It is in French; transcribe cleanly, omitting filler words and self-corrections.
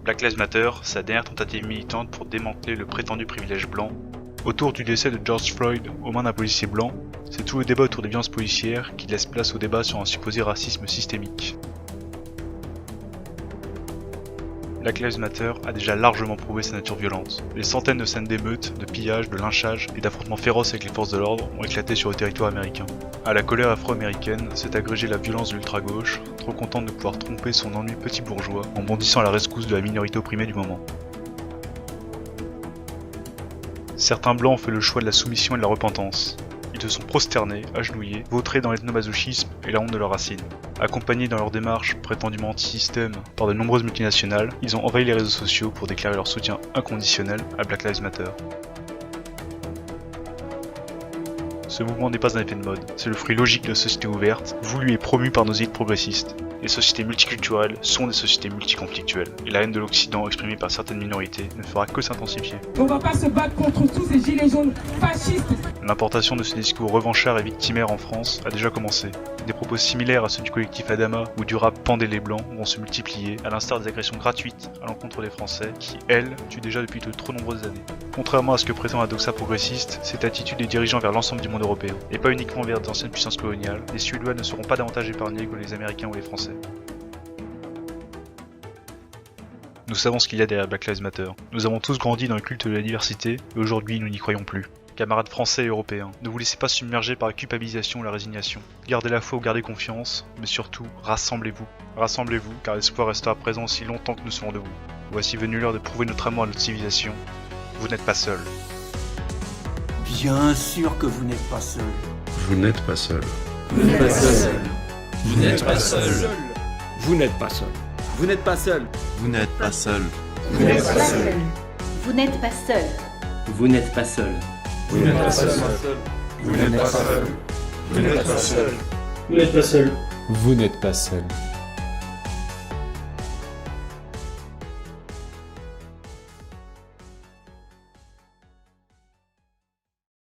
Black Lives Matter, sa dernière tentative militante pour démanteler le prétendu privilège blanc. Autour du décès de George Floyd aux mains d'un policier blanc, c'est tout le débat autour des violences policières qui laisse place au débat sur un supposé racisme systémique. Black Lives Matter a déjà largement prouvé sa nature violente. Les centaines de scènes d'émeutes, de pillages, de lynchages et d'affrontements féroces avec les forces de l'ordre ont éclaté sur le territoire américain. À la colère afro-américaine s'est agrégée la violence de l'ultra-gauche, trop contente de pouvoir tromper son ennui petit bourgeois en bondissant à la rescousse de la minorité opprimée du moment. Certains blancs ont fait le choix de la soumission et de la repentance. Ils se sont prosternés, agenouillés, vautrés dans l'ethnomasochisme et la honte de leurs racines. Accompagnés dans leur démarche prétendument anti-système par de nombreuses multinationales, ils ont envahi les réseaux sociaux pour déclarer leur soutien inconditionnel à Black Lives Matter. Ce mouvement n'est pas un effet de mode, c'est le fruit logique de la société ouverte, voulue et promue par nos élites progressistes. Les sociétés multiculturelles sont des sociétés multiconflictuelles, et la haine de l'Occident exprimée par certaines minorités ne fera que s'intensifier. On va pas se battre contre tous ces gilets jaunes fascistes. L'importation de ce discours revanchard et victimaire en France a déjà commencé. Des propos similaires à ceux du collectif Adama ou du rap Pendez les Blancs vont se multiplier, à l'instar des agressions gratuites à l'encontre des Français qui, elles, tuent déjà depuis de trop nombreuses années. Contrairement à ce que prétend la doxa progressiste, cette attitude est dirigée vers l'ensemble du monde européen, et pas uniquement vers d'anciennes puissances coloniales. Les Suédois ne seront pas davantage épargnés que les Américains ou les Français. Nous savons ce qu'il y a derrière Black Lives Matter. Nous avons tous grandi dans le culte de la diversité, et aujourd'hui nous n'y croyons plus. Camarades français et européens, ne vous laissez pas submerger par la culpabilisation ou la résignation. Gardez la foi ou gardez confiance, mais surtout, rassemblez-vous. Rassemblez-vous, car l'espoir restera présent aussi longtemps que nous serons debout. Voici venue l'heure de prouver notre amour à notre civilisation. Vous n'êtes pas seul. Bien sûr que vous n'êtes pas seul. Vous n'êtes pas seul. Vous n'êtes pas seul. Vous n'êtes pas seul. Vous n'êtes pas seul. Vous n'êtes pas seul. Vous n'êtes pas seul. Vous n'êtes pas seul. Vous n'êtes pas seul. Vous n'êtes pas seul. Vous n'êtes pas seul. Vous n'êtes pas seul. Vous n'êtes pas seul. Vous n'êtes pas seul. Vous n'êtes pas seul.